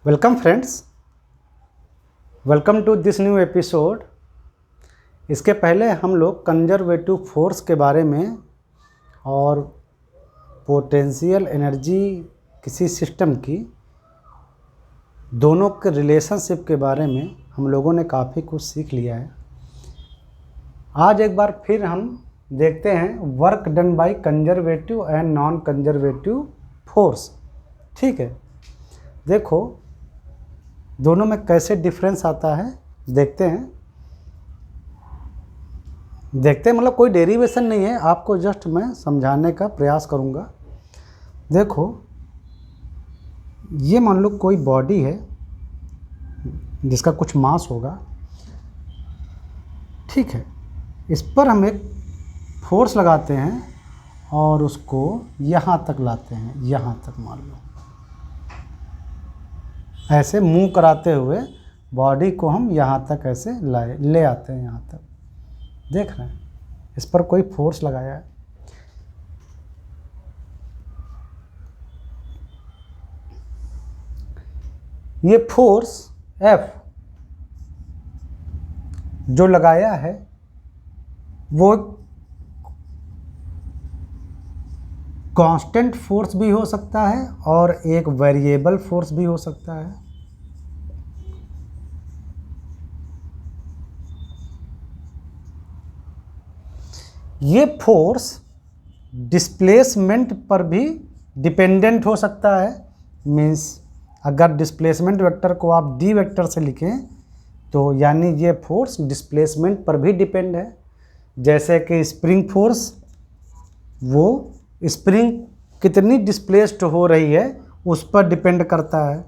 Welcome friends, welcome to this new episode. इसके पहले हम लोग कंजर्वेटिव फोर्स के बारे में और पोटेंशियल एनर्जी किसी सिस्टम की दोनों के रिलेशनशिप के बारे में हम लोगों ने काफ़ी कुछ सीख लिया है। आज एक बार फिर हम देखते हैं work done by conservative and non conservative force. ठीक है, देखो दोनों में कैसे डिफरेंस आता है देखते हैं मतलब कोई डेरिवेशन नहीं है, आपको जस्ट मैं समझाने का प्रयास करूंगा। देखो ये मान लो कोई बॉडी है जिसका कुछ मास होगा, ठीक है। इस पर हम एक फोर्स लगाते हैं और उसको यहाँ तक लाते हैं, यहाँ तक मान लो ऐसे मूव कराते हुए बॉडी को हम यहाँ तक ऐसे ले आते हैं, यहाँ तक देख रहे हैं। इस पर कोई फोर्स लगाया है। ये फोर्स F जो लगाया है वो कांस्टेंट फोर्स भी हो सकता है और एक वेरिएबल फोर्स भी हो सकता है। ये फोर्स डिस्प्लेसमेंट पर भी डिपेंडेंट हो सकता है। मीन्स अगर डिस्प्लेसमेंट वेक्टर को आप डी वेक्टर से लिखें तो यानी ये फोर्स डिस्प्लेसमेंट पर भी डिपेंड है। जैसे कि स्प्रिंग फोर्स, वो स्प्रिंग कितनी डिस्प्लेस्ड हो रही है उस पर डिपेंड करता है।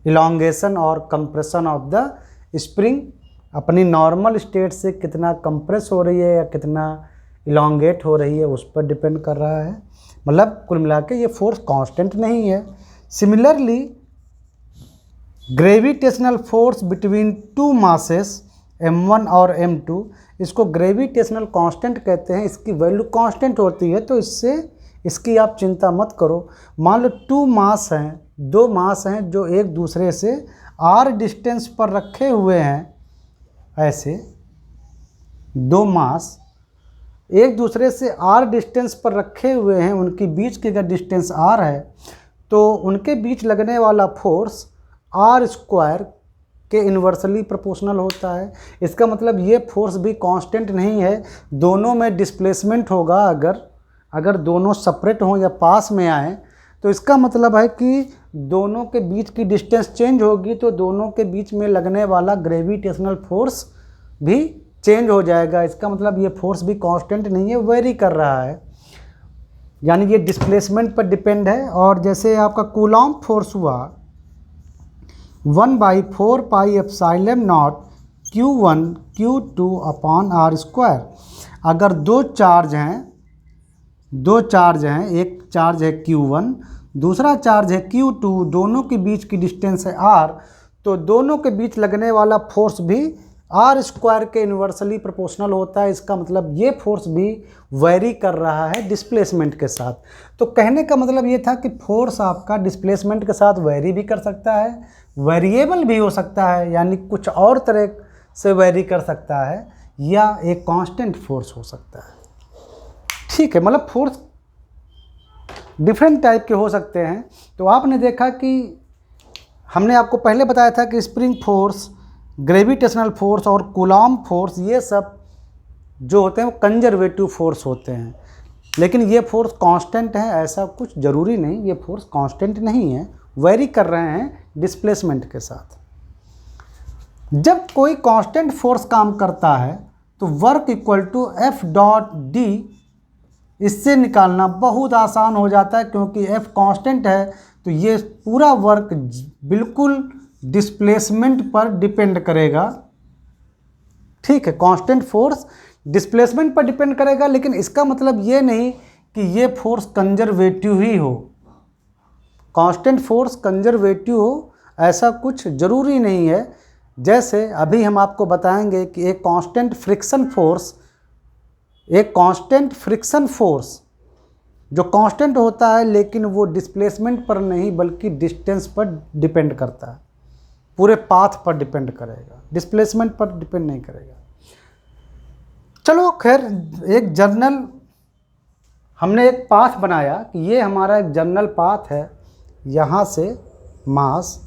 इलॉन्गेशन और कंप्रेशन ऑफ द स्प्रिंग अपनी नॉर्मल स्टेट से कितना कंप्रेस हो रही है या कितना इलॉन्गेट हो रही है उस पर डिपेंड कर रहा है। मतलब कुल मिला के ये फोर्स कांस्टेंट नहीं है। Similarly gravitational force between two masses m1 और m2, इसको ग्रेविटेशनल कांस्टेंट कहते हैं। इसकी वैल्यू कांस्टेंट होती है, तो इसकी आप चिंता मत करो। मान लो दो मास हैं जो एक दूसरे से r डिस्टेंस पर रखे हुए हैं। ऐसे दो मास एक दूसरे से r डिस्टेंस पर रखे हुए हैं, उनके बीच की अगर डिस्टेंस r है तो उनके बीच लगने वाला फोर्स r स्क्वायर के इन्वर्सली प्रोपोर्शनल होता है। इसका मतलब ये फोर्स भी कांस्टेंट नहीं है, दोनों में डिस्प्लेसमेंट होगा। अगर दोनों सेपरेट हों या पास में आए तो इसका मतलब है कि दोनों के बीच की डिस्टेंस चेंज होगी, तो दोनों के बीच में लगने वाला ग्रेविटेशनल फोर्स भी चेंज हो जाएगा। इसका मतलब ये फोर्स भी कांस्टेंट नहीं है, वेरी कर रहा है, यानी ये डिस्प्लेसमेंट पर डिपेंड है। और जैसे आपका कूलॉम्ब फोर्स हुआ 1/4 pi epsilon not Q1 Q2 upon R square. अगर दो चार्ज हैं, एक चार्ज है Q1, दूसरा चार्ज है Q2, दोनों के बीच की डिस्टेंस है R, तो दोनों के बीच लगने वाला फोर्स भी R स्क्वायर के इन्वर्सली प्रोपोर्शनल होता है। इसका मतलब ये फोर्स भी वेरी कर रहा है डिस्प्लेसमेंट के साथ। तो कहने का मतलब ये था कि फोर्स आपका डिस्प्लेसमेंट के साथ वेरी भी कर सकता है, वेरिएबल भी हो सकता है, यानी कुछ और तरह से वेरी कर सकता है, या एक कांस्टेंट फोर्स हो सकता है। ठीक है, मतलब फोर्स डिफरेंट टाइप के हो सकते हैं। तो आपने देखा कि हमने आपको पहले बताया था कि स्प्रिंग फोर्स, ग्रेविटेशनल फोर्स और कूलॉम्ब फोर्स, ये सब जो होते हैं वो कंजर्वेटिव फोर्स होते हैं। लेकिन ये फोर्स कांस्टेंट है ऐसा कुछ ज़रूरी नहीं, ये फोर्स कांस्टेंट नहीं है, वेरी कर रहे हैं डिस्प्लेसमेंट के साथ। जब कोई कांस्टेंट फोर्स काम करता है तो work equal to F dot D, इससे निकालना बहुत आसान हो जाता है, क्योंकि F कांस्टेंट है तो ये पूरा वर्क बिल्कुल डिस्प्लेसमेंट पर डिपेंड करेगा। ठीक है, कांस्टेंट फोर्स डिस्प्लेसमेंट पर डिपेंड करेगा, लेकिन इसका मतलब ये नहीं कि ये फोर्स कंजर्वेटिव ही हो। कांस्टेंट फोर्स कंजर्वेटिव हो ऐसा कुछ ज़रूरी नहीं है। जैसे अभी हम आपको बताएंगे कि एक कांस्टेंट फ्रिक्शन फोर्स जो कांस्टेंट होता है, लेकिन वो डिस्प्लेसमेंट पर नहीं बल्कि डिस्टेंस पर डिपेंड करता है। पूरे पाथ पर डिपेंड करेगा, डिस्प्लेसमेंट पर डिपेंड नहीं करेगा। चलो खैर, एक जर्नल हमने एक पाथ बनाया कि ये हमारा एक जर्नल पाथ है, यहाँ से मास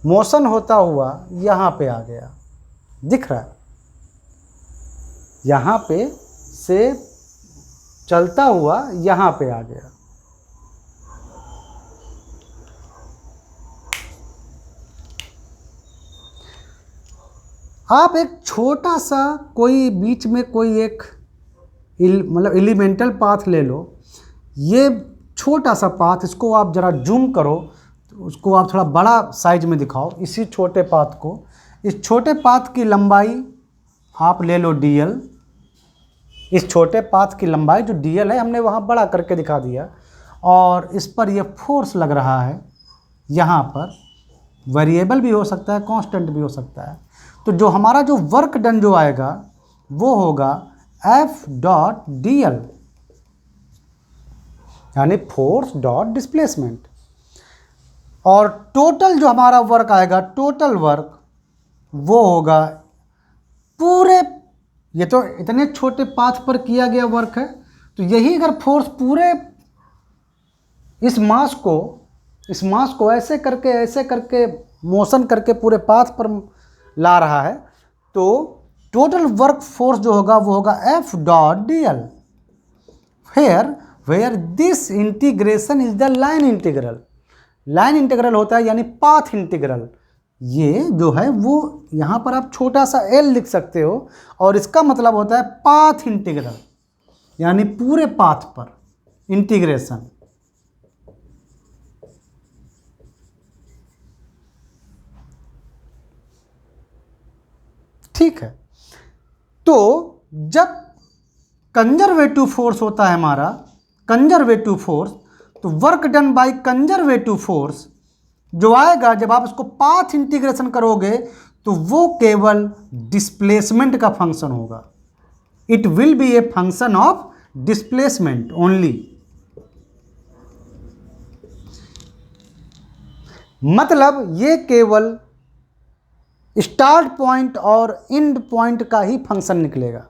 मोशन होता हुआ यहाँ पे आ गया, दिख रहा है, यहाँ पे से चलता हुआ यहाँ पे आ गया। आप एक छोटा सा कोई बीच में कोई एक मतलब एलिमेंटल पाथ ले लो, ये छोटा सा पाथ, इसको आप ज़रा जूम करो तो उसको आप थोड़ा बड़ा साइज में दिखाओ, इसी छोटे पाथ को। इस छोटे पाथ की लंबाई आप ले लो dl, इस छोटे पाथ की लंबाई जो dl है हमने वहाँ बड़ा करके दिखा दिया, और इस पर यह फोर्स लग रहा है, यहाँ पर वेरिएबल भी हो सकता है, कांस्टेंट भी हो सकता है। तो जो हमारा जो वर्क डन जो आएगा वो होगा F डॉट dl, यानी फोर्स डॉट डिस्प्लेसमेंट, और टोटल जो हमारा वर्क आएगा, टोटल वर्क वो होगा पूरे, ये तो इतने छोटे पाथ पर किया गया वर्क है, तो यही अगर फोर्स पूरे इस मास को ऐसे करके मोशन करके पूरे पाथ पर ला रहा है, तो टोटल वर्क फोर्स जो होगा वो होगा F dot dl, where this integration is the line integral. Line integral होता है यानी पाथ इंटीग्रल, ये जो है वो यहाँ पर आप छोटा सा l लिख सकते हो, और इसका मतलब होता है पाथ इंटीग्रल, यानी पूरे पाथ पर इंटीग्रेशन। ठीक है, तो जब कंजर्वेटिव फोर्स होता है हमारा, कंजर्वेटिव फोर्स, तो work done by conservative force जो आएगा जब आप इसको पाथ इंटीग्रेशन करोगे तो वो केवल डिस्प्लेसमेंट का फंक्शन होगा। It will be a function of displacement only. मतलब ये केवल स्टार्ट पॉइंट और एंड पॉइंट का ही फंक्शन निकलेगा,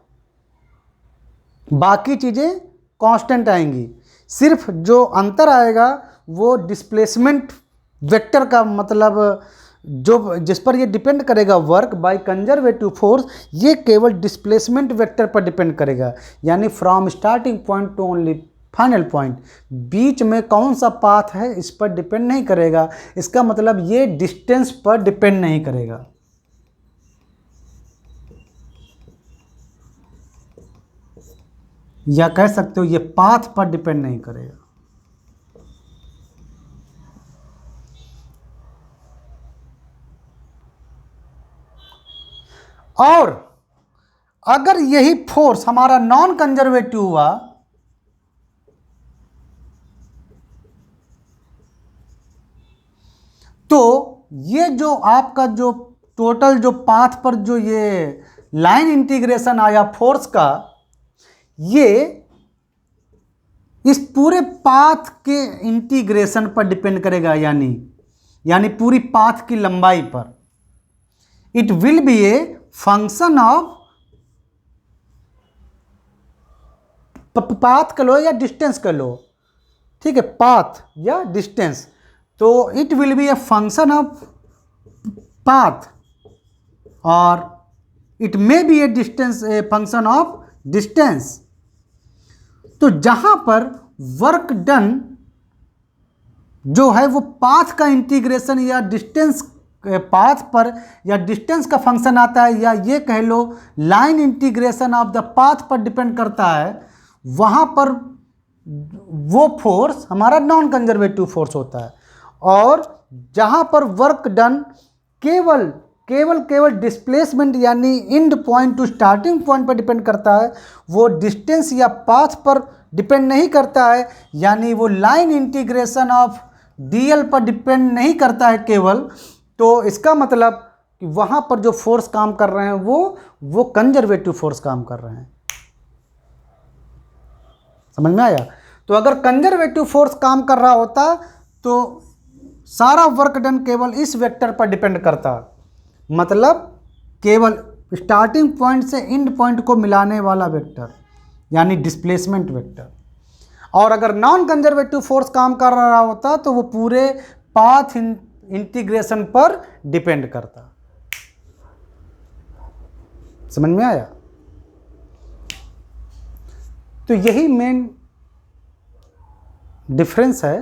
बाकी चीज़ें कांस्टेंट आएंगी। सिर्फ जो अंतर आएगा वो डिस्प्लेसमेंट वेक्टर का, मतलब जो जिस पर ये डिपेंड करेगा वर्क बाय कंजर्वेटिव फोर्स, ये केवल डिस्प्लेसमेंट वेक्टर पर डिपेंड करेगा, यानी from starting point to only final point. बीच में कौन सा पाथ है इस पर डिपेंड नहीं करेगा, इसका मतलब ये डिस्टेंस पर डिपेंड नहीं करेगा। या कह सकते हो ये पाथ पर डिपेंड नहीं करेगा। और अगर यही फोर्स हमारा नॉन कंजर्वेटिव हुआ तो ये जो आपका जो टोटल जो पाथ पर जो ये लाइन इंटीग्रेशन आया फोर्स का, ये इस पूरे पाथ के इंटीग्रेशन पर डिपेंड करेगा, यानी पूरी पाथ की लंबाई पर। It will be a function of path कर लो या डिस्टेंस कर लो, ठीक है, पाथ या डिस्टेंस, तो it will be a function of path और it may be a distance, a function of distance. तो जहां पर वर्क डन जो है वो पाथ का इंटीग्रेशन या डिस्टेंस पाथ पर या डिस्टेंस का फंक्शन आता है, या ये कह लो line integration of the path पर डिपेंड करता है, वहाँ पर वो फोर्स हमारा नॉन कंजर्वेटिव फोर्स होता है। और जहाँ पर वर्क डन केवल डिस्प्लेसमेंट यानी and point two starting point पर डिपेंड करता है, वो डिस्टेंस या पाथ पर डिपेंड नहीं करता है, यानी वो लाइन इंटीग्रेशन ऑफ डीएल पर डिपेंड नहीं करता है केवल। तो इसका मतलब कि वहाँ पर जो फोर्स काम कर रहे हैं वो कंजर्वेटिव फोर्स काम कर रहे हैं। समझ में आया? तो अगर कंजर्वेटिव फोर्स काम कर रहा होता तो सारा वर्क डन केवल इस वेक्टर पर डिपेंड करता, मतलब केवल स्टार्टिंग पॉइंट से एंड पॉइंट को मिलाने वाला वेक्टर, यानी डिस्प्लेसमेंट वेक्टर। और अगर नॉन कंजर्वेटिव फोर्स काम कर रहा होता तो वो पूरे पाथ इंटीग्रेशन पर डिपेंड करता। समझ में आया? तो यही मेन डिफरेंस है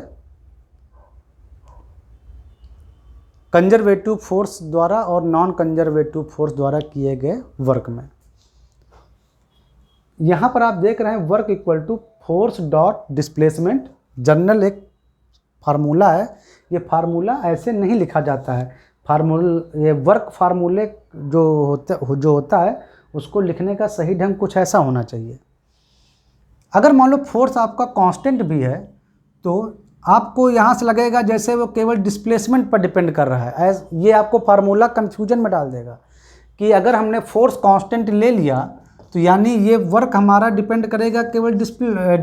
कंजर्वेटिव फोर्स द्वारा और नॉन कंजर्वेटिव फोर्स द्वारा किए गए वर्क में। यहाँ पर आप देख रहे हैं work equal to force dot displacement. General एक फार्मूला है, ये फार्मूला ऐसे नहीं लिखा जाता है। ये वर्क फार्मूले जो होता है उसको लिखने का सही ढंग कुछ ऐसा होना चाहिए। अगर मान लो फोर्स आपका कांस्टेंट भी है तो आपको यहाँ से लगेगा जैसे वो केवल डिस्प्लेसमेंट पर डिपेंड कर रहा है। ये आपको फार्मूला कंफ्यूजन में डाल देगा कि अगर हमने फोर्स कांस्टेंट ले लिया तो यानी ये वर्क हमारा डिपेंड करेगा केवल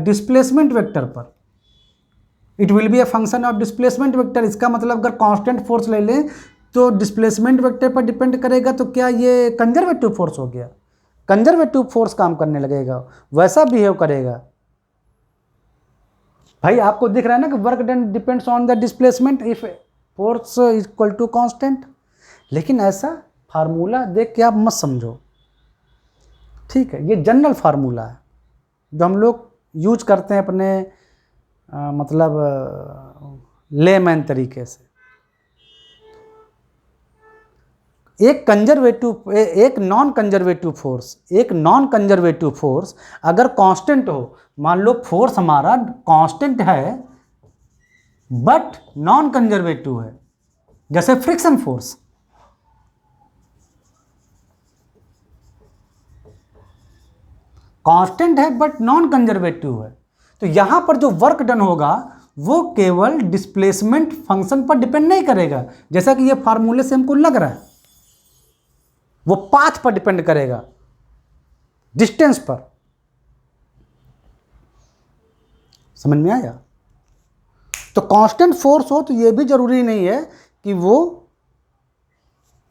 डिस्प्लेसमेंट वेक्टर पर। It will be a function of displacement vector. इसका मतलब अगर कांस्टेंट फोर्स ले लें तो डिस्प्लेसमेंट वेक्टर पर डिपेंड करेगा, तो क्या ये कंजर्वेटिव फोर्स हो गया? कंजर्वेटिव फोर्स काम करने लगेगा, वैसा बिहेव करेगा। भाई आपको दिख रहा है ना कि work done depends on the displacement if force equal to constant. लेकिन ऐसा फार्मूला देख के आप मत समझो, ठीक है? ये जनरल फार्मूला है जो हम लोग यूज करते हैं अपने मतलब लेमैन तरीके से। एक नॉन कंजर्वेटिव फोर्स अगर कांस्टेंट हो, मान लो फोर्स हमारा कांस्टेंट है बट नॉन कंजर्वेटिव है, जैसे फ्रिक्शन फोर्स। कांस्टेंट है बट नॉन कंजर्वेटिव है, तो यहां पर जो वर्क डन होगा वो केवल डिस्प्लेसमेंट फंक्शन पर डिपेंड नहीं करेगा, जैसा कि ये फार्मूले से हमको लग रहा है। वो पाथ पर डिपेंड करेगा, डिस्टेंस पर। समझ में आया? तो कांस्टेंट फोर्स हो तो ये भी जरूरी नहीं है कि वो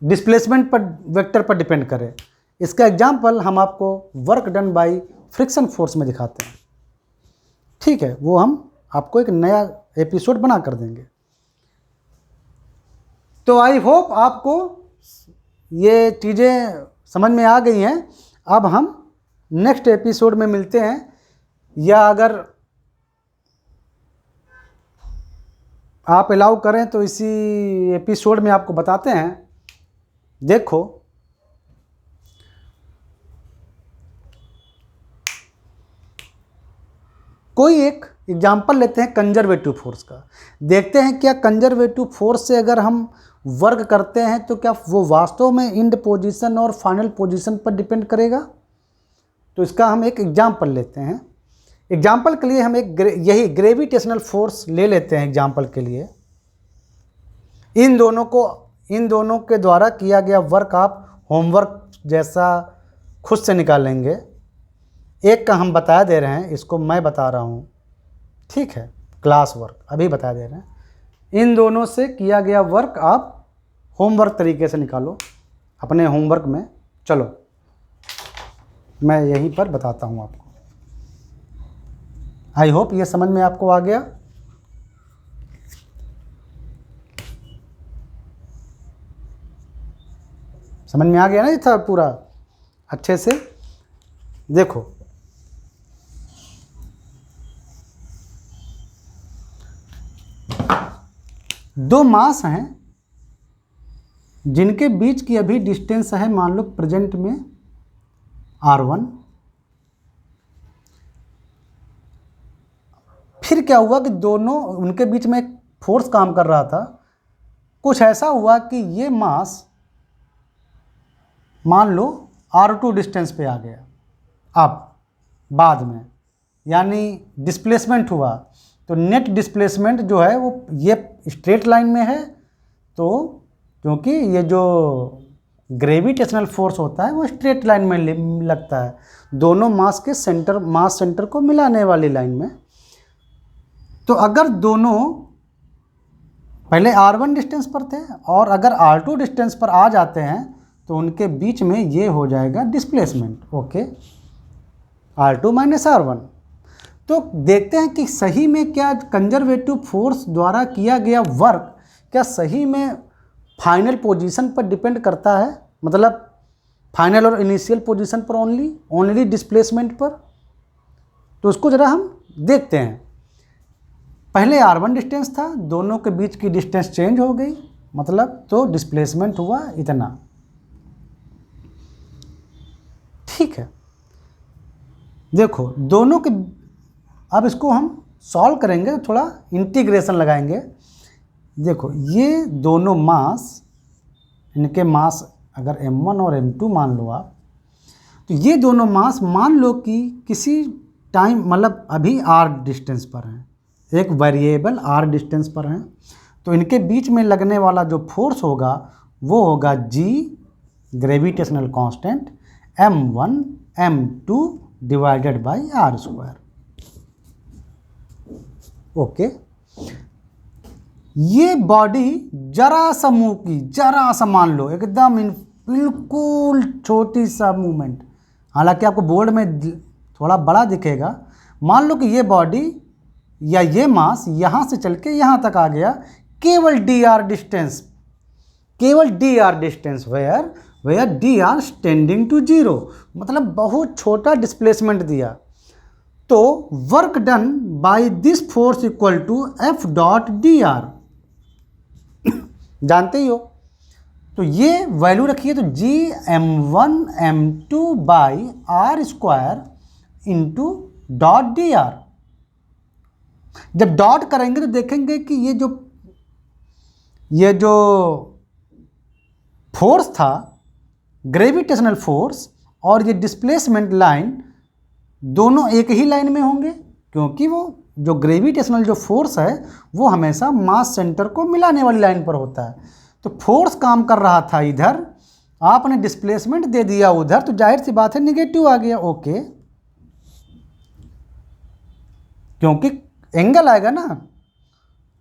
डिस्प्लेसमेंट पर वेक्टर पर डिपेंड करे। इसका एग्जांपल हम आपको work done by friction force में दिखाते हैं, ठीक है? वो हम आपको एक नया एपिसोड बना कर देंगे। तो आई होप आपको ये चीज़ें समझ में आ गई हैं। अब हम नेक्स्ट एपिसोड में मिलते हैं, या अगर आप अलाउ करें तो इसी एपिसोड में आपको बताते हैं। देखो, कोई एक एग्जाम्पल लेते हैं कंजर्वेटिव फोर्स का, देखते हैं क्या कंजर्वेटिव फोर्स से अगर हम वर्क करते हैं तो क्या वो वास्तव में एंड पोजीशन और फाइनल पोजीशन पर डिपेंड करेगा। तो इसका हम एक एग्जाम्पल लेते हैं। एग्जाम्पल के लिए हम यही ग्रेविटेशनल फोर्स ले लेते हैं एग्जाम्पल के लिए। इन दोनों के द्वारा किया गया वर्क आप होमवर्क जैसा खुद से निकालेंगे। एक का हम बता दे रहे हैं, इसको मैं बता रहा हूँ, ठीक है? क्लास वर्क अभी बता दे रहे हैं। इन दोनों से किया गया वर्क आप होमवर्क तरीके से निकालो अपने होमवर्क में। चलो मैं यहीं पर बताता हूँ आपको। आई होप ये समझ में आपको आ गया। समझ में आ गया ना ये था पूरा अच्छे से? देखो, दो मास हैं जिनके बीच की अभी डिस्टेंस है, मान लो प्रेजेंट में r1। फिर क्या हुआ कि उनके बीच में एक फोर्स काम कर रहा था। कुछ ऐसा हुआ कि ये मास मान लो r2 डिस्टेंस पे आ गया। अब बाद में यानी डिस्प्लेसमेंट हुआ, तो नेट डिस्प्लेसमेंट जो है वो ये स्ट्रेट लाइन में है। तो क्योंकि ये जो ग्रेविटेशनल फोर्स होता है वो स्ट्रेट लाइन में लगता है, दोनों मास सेंटर को मिलाने वाली लाइन में। तो अगर दोनों पहले R1 डिस्टेंस पर थे और अगर R2 डिस्टेंस पर आ जाते हैं तो उनके बीच में ये हो जाएगा displacement. Okay, R2 minus R1। तो देखते हैं कि सही में क्या कंजर्वेटिव फोर्स द्वारा किया गया वर्क क्या सही में फाइनल पोजीशन पर डिपेंड करता है, मतलब फाइनल और इनिशियल पोजीशन पर ओनली डिस्प्लेसमेंट पर। तो उसको ज़रा हम देखते हैं। पहले R1 डिस्टेंस था, दोनों के बीच की डिस्टेंस चेंज हो गई, मतलब तो डिस्प्लेसमेंट हुआ इतना। ठीक है, देखो दोनों के, अब इसको हम सॉल्व करेंगे तो थोड़ा इंटीग्रेशन लगाएंगे। देखो ये दोनों मास, इनके मास अगर m1 और m2 मान लो आप, तो ये दोनों मास मान लो कि किसी टाइम मतलब अभी r डिस्टेंस पर हैं, एक वेरिएबल r डिस्टेंस पर हैं, तो इनके बीच में लगने वाला जो फोर्स होगा वो होगा g gravitational constant m1 m2 divided by r square. Okay, ये बॉडी जरा सा मूव की, जरा सा मान लो एकदम बिल्कुल छोटी सा मूवमेंट, हालांकि आपको बोर्ड में थोड़ा बड़ा दिखेगा। मान लो कि ये बॉडी या ये मास यहाँ से चल के यहाँ तक आ गया, केवल dr डिस्टेंस, केवल dr distance, where dr tending to 0, मतलब बहुत छोटा डिस्प्लेसमेंट दिया। तो work done by this force equal to F dot dr, जानते ही हो। तो ये वैल्यू रखिए, तो g m1 m2 by r square into dot dr। जब डॉट करेंगे तो देखेंगे कि ये जो फोर्स था, ग्रेविटेशनल फोर्स, और ये डिस्प्लेसमेंट लाइन दोनों एक ही लाइन में होंगे, क्योंकि वो जो ग्रेविटेशनल जो फोर्स है वो हमेशा मास सेंटर को मिलाने वाली लाइन पर होता है। तो फोर्स काम कर रहा था इधर, आपने डिस्प्लेसमेंट दे दिया उधर, तो जाहिर सी बात है निगेटिव आ गया। ओके, क्योंकि एंगल आएगा ना,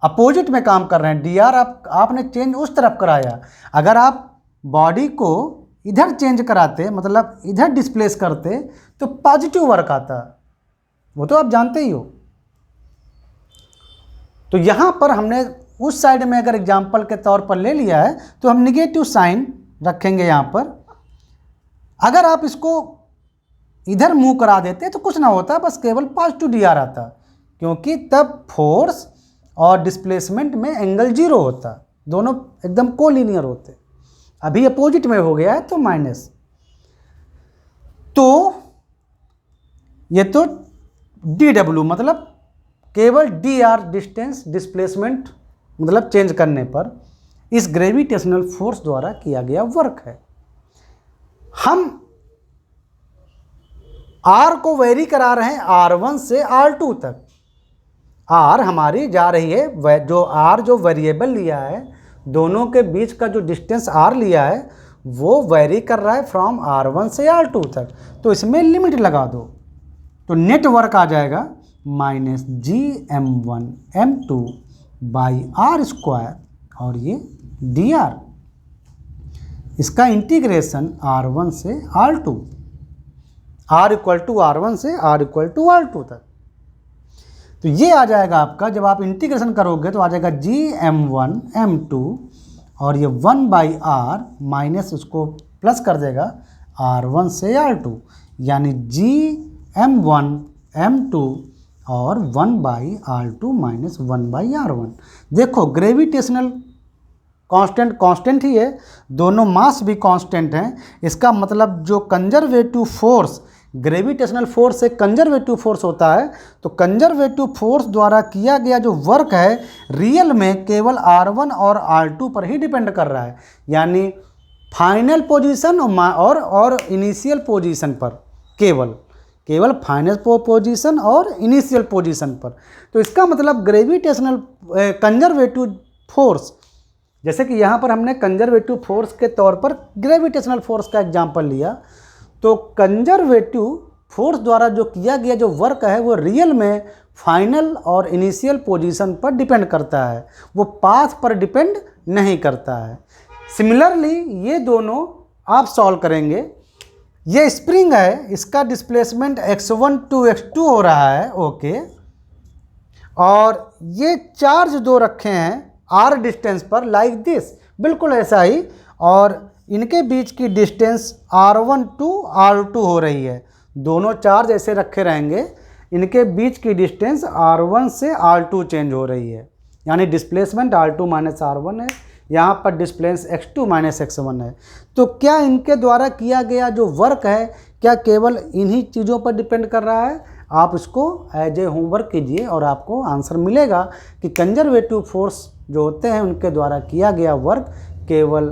अपोजिट में काम कर रहे हैं। dr आपने चेंज उस तरफ कराया, अगर आप बॉडी को इधर चेंज कराते, मतलब इधर डिस्प्लेस करते, तो पॉजिटिव वर्क आता, वो तो आप जानते ही हो। तो यहाँ पर हमने उस साइड में अगर एग्जाम्पल के तौर पर ले लिया है तो हम निगेटिव साइन रखेंगे यहाँ पर। अगर आप इसको इधर मूव करा देते तो कुछ ना होता, बस केवल पॉजिटिव dr आता, क्योंकि तब फोर्स और डिस्प्लेसमेंट में एंगल 0 होता, दोनों एकदम कोलिनियर होते। अभी अपोजिट में हो गया है तो माइनस। तो ये तो dw मतलब केवल dr डिस्टेंस डिस्प्लेसमेंट मतलब चेंज करने पर इस ग्रेविटेशनल फोर्स द्वारा किया गया वर्क है। हम r को वेरी करा रहे हैं R1 से R2 तक। r हमारी जा रही है, जो r जो वेरिएबल लिया है, दोनों के बीच का जो डिस्टेंस r लिया है वो वेरी कर रहा है फ्रॉम R1 से R2 तक। तो इसमें लिमिट लगा दो, तो नेट वर्क आ जाएगा minus g m1 m2 by r square, और ये dr, इसका इंटीग्रेशन R1 से R2, r equal to R1 से r इक्वल टू R2 तक। तो ये आ जाएगा आपका, जब आप इंटीग्रेशन करोगे तो आ जाएगा g m1 m2, और ये 1 बाई r माइनस उसको प्लस कर देगा R1 से R2, यानी g m1 m2 और 1 by R2 minus 1 by R1। देखो ग्रेविटेशनल कांस्टेंट ही है, दोनों मास भी कांस्टेंट हैं। इसका मतलब जो कंजर्वेटिव फोर्स, ग्रेविटेशनल फोर्स से कंजर्वेटिव फोर्स होता है, तो कंजर्वेटिव फोर्स द्वारा किया गया जो वर्क है रियल में केवल R1 और R2 पर ही डिपेंड कर रहा है, यानी फाइनल पोजीशन और इनिशियल पोजीशन पर, केवल फाइनल पोजीशन और इनिशियल पोजीशन पर। तो इसका मतलब ग्रेविटेशनल कंजर्वेटिव फोर्स, जैसे कि यहाँ पर हमने कंजर्वेटिव फोर्स के तौर पर ग्रेविटेशनल फोर्स का एग्जांपल लिया, तो कंजर्वेटिव फोर्स द्वारा जो किया गया जो वर्क है वो रियल में फाइनल और इनिशियल पोजीशन पर डिपेंड करता है, वो पाथ पर डिपेंड नहीं करता है। सिमिलरली ये दोनों आप सॉल्व करेंगे। ये स्प्रिंग है, इसका डिस्प्लेसमेंट x1 टू x2 हो रहा है, ओके। और ये चार्ज दो रखे हैं r डिस्टेंस पर लाइक दिस, बिल्कुल ऐसा ही, और इनके बीच की डिस्टेंस r1 टू r2 हो रही है। दोनों चार्ज ऐसे रखे रहेंगे, इनके बीच की डिस्टेंस r1 से r2 चेंज हो रही है, यानी डिस्प्लेसमेंट r2 माइनस r1 है, यहाँ पर डिस्प्लेस x2 माइनस x1 है। तो क्या इनके द्वारा किया गया जो वर्क है क्या केवल इन्हीं चीज़ों पर डिपेंड कर रहा है? आप इसको एज ए होमवर्क कीजिए और आपको आंसर मिलेगा कि कंजर्वेटिव फोर्स जो होते हैं उनके द्वारा किया गया वर्क केवल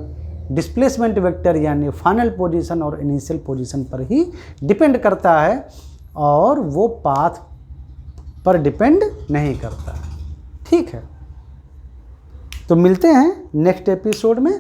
डिस्प्लेसमेंट वेक्टर यानी फाइनल पोजीशन और इनिशियल पोजीशन पर ही डिपेंड करता है, और वो पाथ पर डिपेंड नहीं करता है। ठीक है, तो मिलते हैं नेक्स्ट एपिसोड में।